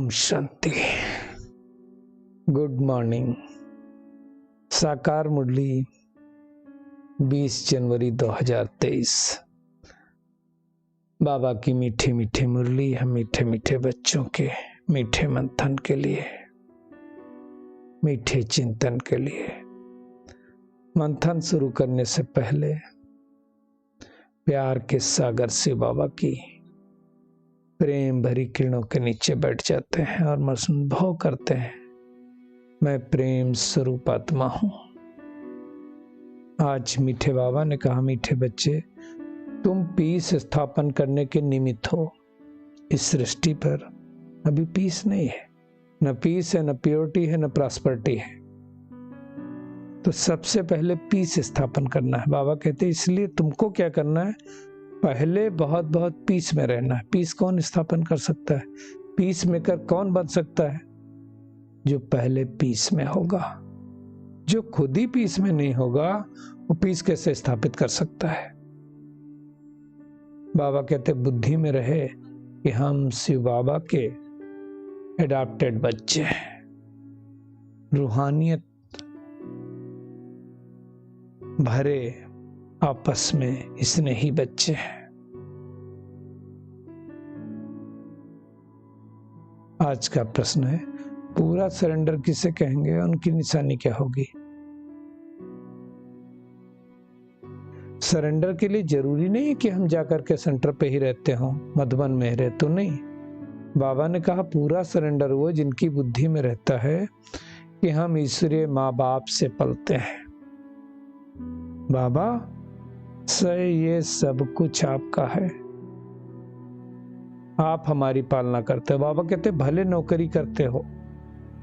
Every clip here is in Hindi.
ओम शांति। Good morning. साकार मुरली 20 जनवरी 2023। बाबा की मीठी मीठी मुरली हम मीठे मीठे बच्चों के मीठे मंथन के लिए, मीठे चिंतन के लिए। मंथन शुरू करने से पहले प्यार के सागर से बाबा की प्रेम भरी किरणों के नीचे बैठ जाते हैं और अनुभव करते हैं, मैं प्रेम स्वरूप आत्मा हूं। आज मीठे बाबा ने कहा, मीठे बच्चे, तुम पीस स्थापन करने के निमित्त हो। इस सृष्टि पर अभी पीस नहीं है, न पीस है, न प्योरिटी है, न प्रॉस्पेरिटी है। तो सबसे पहले पीस स्थापन करना है। बाबा कहते हैं इसलिए तुमको क्या करना है, पहले बहुत बहुत पीस में रहना है। पीस कौन स्थापन कर सकता है? पीस मेकर कौन बन सकता है? जो पहले पीस में होगा। जो खुद ही पीस में नहीं होगा वो पीस कैसे स्थापित कर सकता है? बाबा कहते बुद्धि में रहे कि हम शिव बाबा के एडॉप्टेड बच्चे हैं, रूहानियत भरे आपस में इसने ही बच्चे हैं। आज का प्रश्न है, पूरा सरेंडर किसे कहेंगे, उनकी निशानी क्या होगी? सरेंडर के लिए जरूरी नहीं है कि हम जाकर के सेंटर पे ही रहते हों, मधुबन में रहे तो नहीं। बाबा ने कहा पूरा सरेंडर वो जिनकी बुद्धि में रहता है कि हम ईश्वरीय माँ बाप से पलते हैं। बाबा से ये सब कुछ आपका है, आप हमारी पालना करते हो। बाबा कहते भले नौकरी करते हो,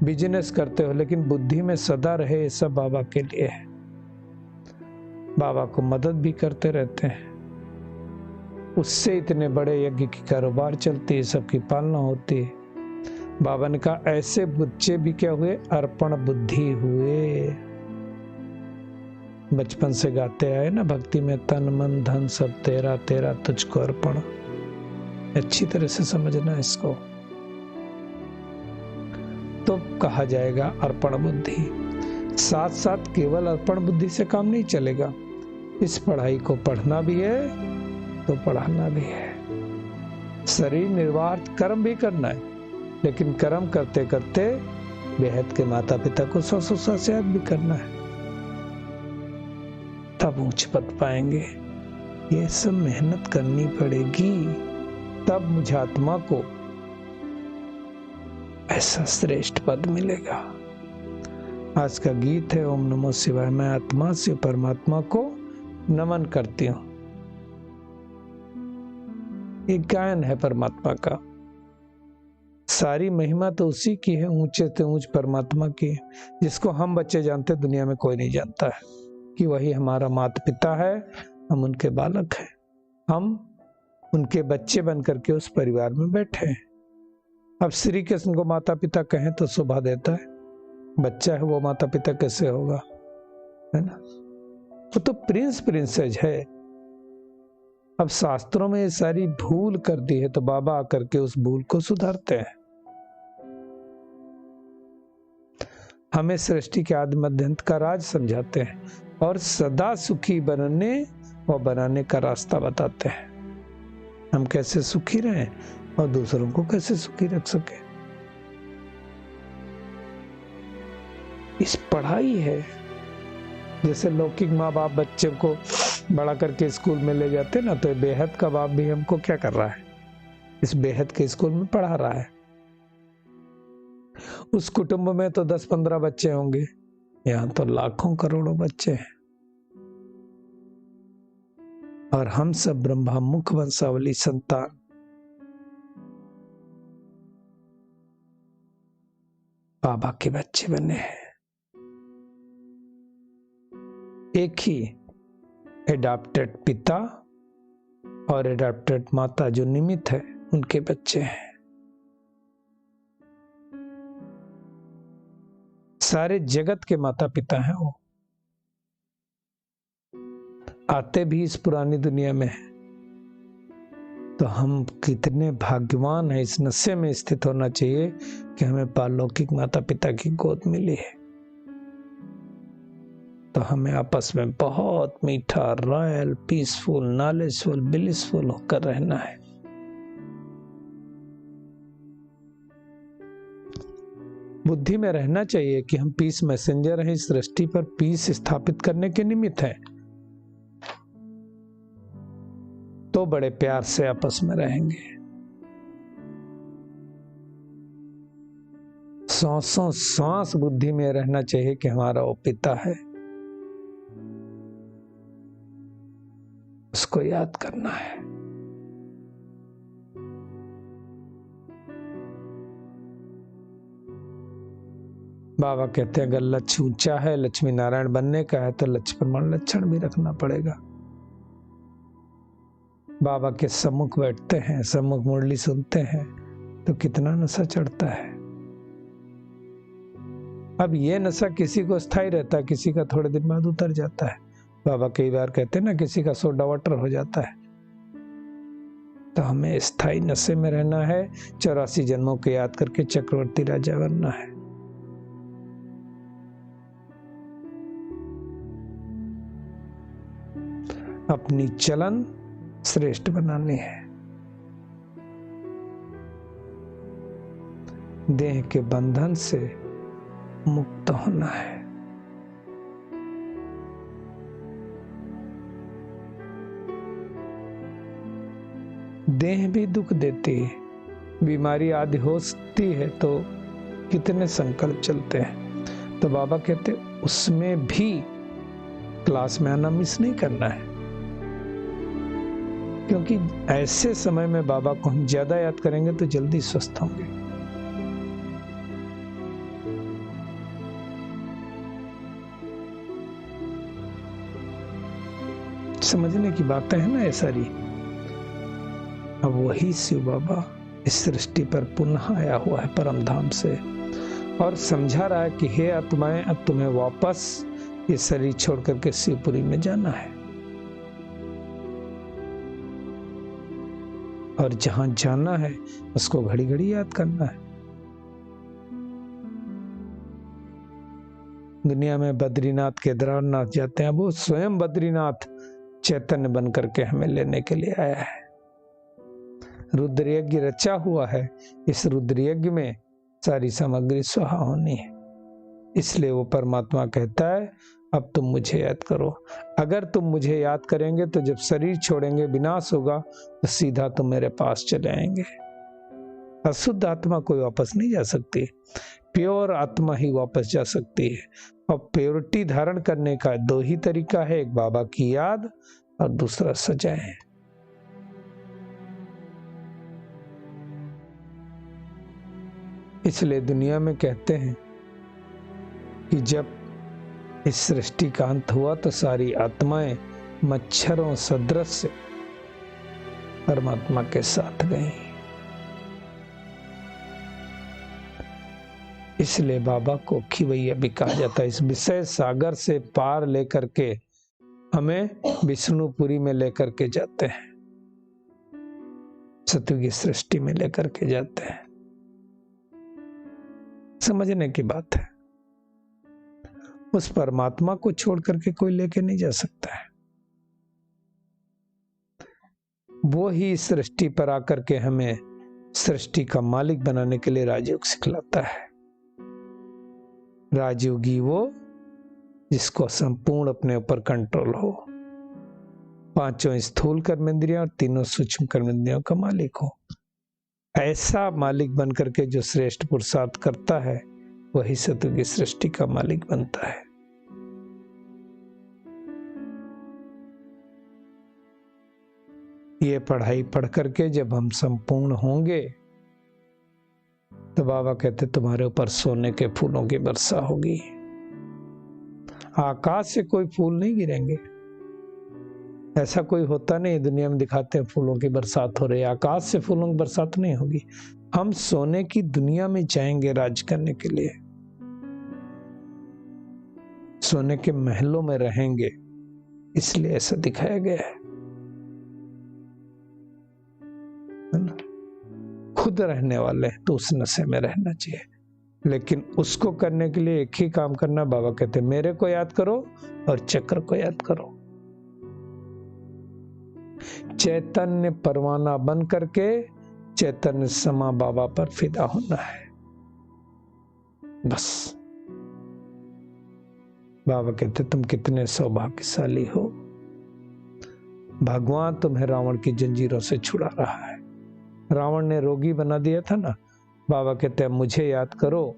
बिजनेस करते हो, लेकिन बुद्धि में सदा रहे ये सब बाबा के लिए है। बाबा को मदद भी करते रहते हैं, उससे इतने बड़े यज्ञ की कारोबार चलती है, सबकी पालना होती है। बाबा ने कहा ऐसे बच्चे भी क्या हुए, अर्पण बुद्धि हुए। बचपन से गाते आए ना भक्ति में, तन मन धन सब तेरा, तेरा तुझको अर्पण। अच्छी तरह से समझना इसको, तो कहा जाएगा अर्पण बुद्धि। साथ साथ केवल अर्पण बुद्धि से काम नहीं चलेगा, इस पढ़ाई को पढ़ना भी है तो पढ़ाना भी है। शरीर निर्वाह कर्म भी करना है, लेकिन कर्म करते करते बेहद के माता पिता को सौ से याद भी करना है, तब ऊंच पद पाएंगे। ये सब मेहनत करनी पड़ेगी, तब मुझ आत्मा को ऐसा श्रेष्ठ पद मिलेगा। आज का गीत है ओम नमो शिवाय। मैं आत्मा से परमात्मा को नमन करती हूं। एक गायन है परमात्मा का, सारी महिमा तो उसी की है, ऊंचे से ऊंच परमात्मा की है, जिसको हम बच्चे जानते दुनिया में कोई नहीं जानता है कि वही हमारा माता पिता है, हम उनके बालक हैं, हम उनके बच्चे बन करके उस परिवार में बैठे हैं। अब श्री कृष्ण को माता पिता कहें तो शोभा देता है, बच्चा है वो माता पिता कैसे होगा, है ना? वो तो प्रिंस प्रिंसेस है। अब शास्त्रों में ये सारी भूल कर दी है, तो बाबा आकर के उस भूल को सुधारते हैं, हमें सृष्टि के आदि मध्य अंत का राज समझाते हैं और सदा सुखी बनने व बनाने का रास्ता बताते हैं। हम कैसे सुखी रहें और दूसरों को कैसे सुखी रख सके, इस पढ़ाई है। जैसे लौकिक माँ बाप बच्चे को बड़ा करके स्कूल में ले जाते ना, तो बेहद का बाप भी हमको क्या कर रहा है, इस बेहद के स्कूल में पढ़ा रहा है। उस कुटुंब में तो 10-15 बच्चे होंगे, यहाँ तो लाखों करोड़ों बच्चे हैं। और हम सब ब्रह्मा मुख वंशावली संतान, बाबा के बच्चे बने हैं। एक ही एडॉप्टेड पिता और एडॉप्टेड माता जो निमित्त है, उनके बच्चे हैं। सारे जगत के माता पिता हैं वो, आते भी इस पुरानी दुनिया में है, तो हम कितने भाग्यवान हैं, इस नशे में स्थित होना चाहिए कि हमें पारलौकिक माता पिता की गोद मिली है। तो हमें आपस में बहुत मीठा, रॉयल, पीसफुल, नॉलेजफुल, ब्लिसफुल होकर रहना है। बुद्धि में रहना चाहिए कि हम पीस मैसेंजर हैं, इस सृष्टि पर पीस स्थापित करने के निमित्त हैं। तो बड़े प्यार से आपस में रहेंगे। सांसों सांस बुद्धि में रहना चाहिए कि हमारा वो पिता है, उसको याद करना है। बाबा कहते हैं अगर लक्ष्य ऊंचा है, लक्ष्मी नारायण बनने का है, तो लक्ष्य प्रमाण लक्षण भी रखना पड़ेगा। बाबा के सम्मुख बैठते हैं, सम्मुख मुरली सुनते हैं, तो कितना नशा चढ़ता है। अब ये नशा किसी को स्थायी रहता है, किसी का थोड़े दिन बाद उतर जाता है। बाबा कई बार कहते हैं ना, किसी का सोडा वाटर हो जाता है। तो हमें स्थायी नशे में रहना है, 84 जन्मों को याद करके चक्रवर्ती राजा बनना है। अपनी चलन श्रेष्ठ बनानी है। देह के बंधन से मुक्त होना है। देह भी दुख देती है, बीमारी आदि होती है तो कितने संकल्प चलते हैं। तो बाबा कहते उसमें भी क्लास में आना मिस नहीं करना है, क्योंकि ऐसे समय में बाबा को हम ज्यादा याद करेंगे तो जल्दी स्वस्थ होंगे। समझने की बातें हैं ना ये सारी। अब वही शिव बाबा इस सृष्टि पर पुनः आया हुआ है परम धाम से, और समझा रहा है कि हे आत्माएं, अब तुम्हें वापस ये शरीर छोड़ करके शिवपुरी में जाना है। और जहां जाना है उसको घड़ी घड़ी याद करना है। दुनिया में बद्रीनाथ, केदारनाथ जाते हैं, वो स्वयं बद्रीनाथ चैतन्य बन करके हमें लेने के लिए आया है। रुद्र यज्ञ रचा हुआ है, इस रुद्र यज्ञ में सारी सामग्री स्वाहा होनी है। इसलिए वो परमात्मा कहता है अब तुम मुझे याद करो। अगर तुम मुझे याद करेंगे तो जब शरीर छोड़ेंगे, विनाश होगा, तो सीधा तुम मेरे पास चले आएंगे। अशुद्ध आत्मा कोई वापस नहीं जा सकती, प्योर आत्मा ही वापस जा सकती है। और प्योरिटी धारण करने का दो ही तरीका है, एक बाबा की याद और दूसरा सजाएं। इसलिए दुनिया में कहते हैं कि जब इस सृष्टि का अंत हुआ तो सारी आत्माएं मच्छरों सदृश से परमात्मा के साथ गई। इसलिए बाबा को खिवैया भी कहा जाता है। इस विषय सागर से पार लेकर के हमें विष्णुपुरी में लेकर के जाते हैं, सत्य की सृष्टि में लेकर के जाते हैं। समझने की बात है, उस परमात्मा को छोड़ करके कोई लेके नहीं जा सकता है। वो ही इस सृष्टि पर आकर के हमें सृष्टि का मालिक बनाने के लिए राजयोग सिखलाता है। राजयोगी वो जिसको संपूर्ण अपने ऊपर कंट्रोल हो, पांचों स्थूल कर्मेंद्रियां और तीनों सूक्ष्म कर्मेंद्रियों का मालिक हो। ऐसा मालिक बनकर के जो श्रेष्ठ पुरुषार्थ करता है वही सत्य की सृष्टि का मालिक बनता है। ये पढ़ाई पढ़ करके जब हम संपूर्ण होंगे तो बाबा कहते तुम्हारे ऊपर सोने के फूलों की वर्षा होगी। आकाश से कोई फूल नहीं गिरेंगे, ऐसा कोई होता नहीं। दुनिया में दिखाते हैं फूलों की बरसात हो रही है, आकाश से फूलों की बरसात नहीं होगी। हम सोने की दुनिया में जाएंगे राज करने के लिए, सोने के महलों में रहेंगे, इसलिए ऐसा दिखाया गया है। खुद रहने वाले हैं तो उस नशे में रहना चाहिए, लेकिन उसको करने के लिए एक ही काम करना। बाबा कहते हैं मेरे को याद करो और चक्र को याद करो। चैतन्य परवाना बन करके चैतन्य समा बाबा पर फिदा होना है, बस। बाबा कहते तुम कितने सौभाग्यशाली हो, भगवान तुम्हें रावण की जंजीरों से छुड़ा रहा है। रावण ने रोगी बना दिया था ना, बाबा कहते हैं मुझे याद करो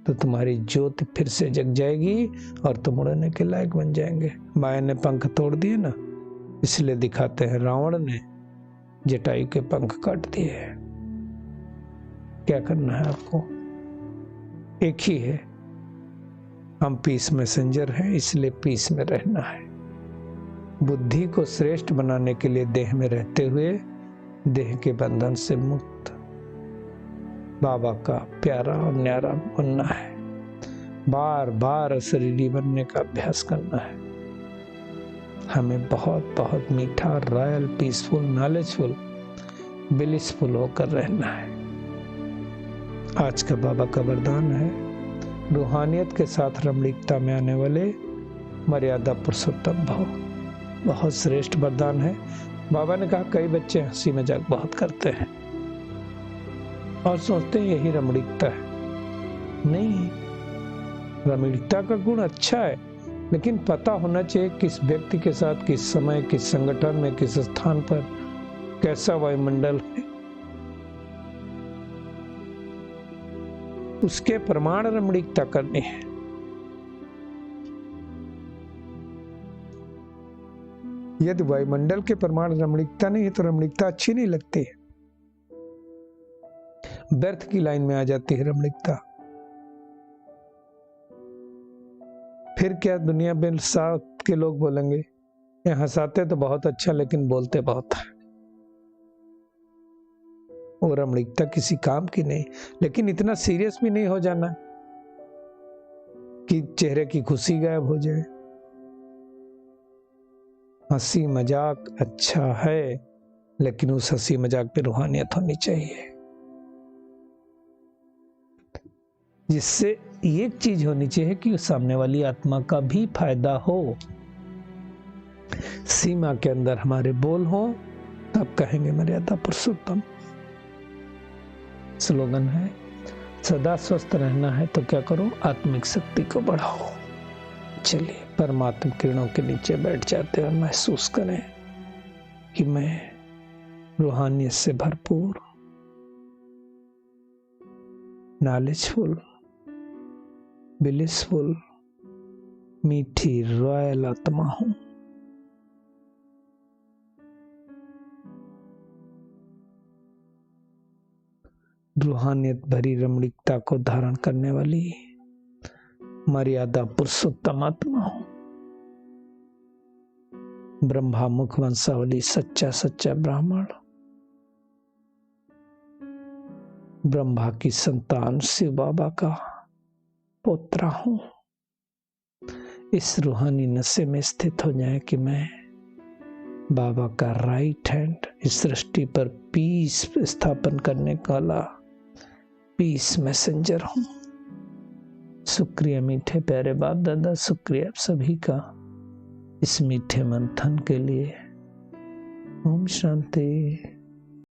तो तुम्हारी ज्योति फिर से जग जाएगी और तुम उड़ने के लायक बन जाएंगे। माया ने पंख तोड़ दिए ना, इसलिए दिखाते हैं रावण ने जटायु के पंख काट दिए। क्या करना है आपको? एक ही है, हम पीस मैसेंजर हैं, इसलिए पीस में रहना है। बुद्धि को श्रेष्ठ बनाने के लिए देह में रहते हुए देह के बंधन से मुक्त बाबा का प्यारा और न्यारा बनना है। बार बार अशरीरी बनने का अभ्यास करना है। हमें बहुत बहुत मीठा, रॉयल, पीसफुल, नॉलेजफुल, ब्लिसफुल होकर रहना है। आज का बाबा का वरदान है, रूहानियत के साथ रमणीकता में आने वाले मर्यादा पुरुषोत्तम भव। बहुत श्रेष्ठ वरदान है। बाबा ने कहा कई बच्चे हंसी मजाक बहुत करते हैं और सोचते हैं यही रमणीकता है। नहीं, रमणीकता का गुण अच्छा है, लेकिन पता होना चाहिए किस व्यक्ति के साथ, किस समय, किस संगठन में, किस स्थान पर कैसा वायुमंडल है, उसके प्रमाण रमणीकता करनी है। यदि वायुमंडल के प्रमाण रमणीकता नहीं है तो रमणीकता अच्छी नहीं लगती है, व्यर्थ की लाइन में आ जाती है रमणीकता। फिर क्या दुनिया में साथ के लोग बोलेंगे, ये हंसाते तो बहुत अच्छा लेकिन बोलते बहुत है। वो रमणीकता किसी काम की नहीं। लेकिन इतना सीरियस भी नहीं हो जाना कि चेहरे की खुशी गायब हो जाए। हंसी मजाक अच्छा है, लेकिन उस हंसी मजाक पे रूहानियत होनी चाहिए, जिससे एक चीज होनी चाहिए कि उस सामने वाली आत्मा का भी फायदा हो। सीमा के अंदर हमारे बोल हो, तब कहेंगे मर्यादा पुरुषोत्तम। स्लोगन है, सदा स्वस्थ रहना है तो क्या करो, आत्मिक शक्ति को बढ़ाओ। चलिए परमात्मा किरणों के नीचे बैठ जाते हैं और महसूस करें कि मैं रूहानियत से भरपूर, नॉलेजफुल, ब्लिसफुल, मीठी, रॉयल आत्मा हूं। रूहानियत भरी रमणीकता को धारण करने वाली मर्यादा पुरुषोत्तम आत्मा हूं। ब्रह्मा मुख वंशावली सच्चा सच्चा ब्राह्मण, ब्रह्मा की संतान शिव बाबा का पोत्रा हूं। इस रूहानी नशे में स्थित हो जाए कि मैं बाबा का राइट हैंड, इस सृष्टि पर पीस स्थापन करने वाला पीस मैसेंजर हूं। शुक्रिया मीठे प्यारे बाप दादा, शुक्रिया आप सभी का इस मीठे मंथन के लिए। ओम शांति।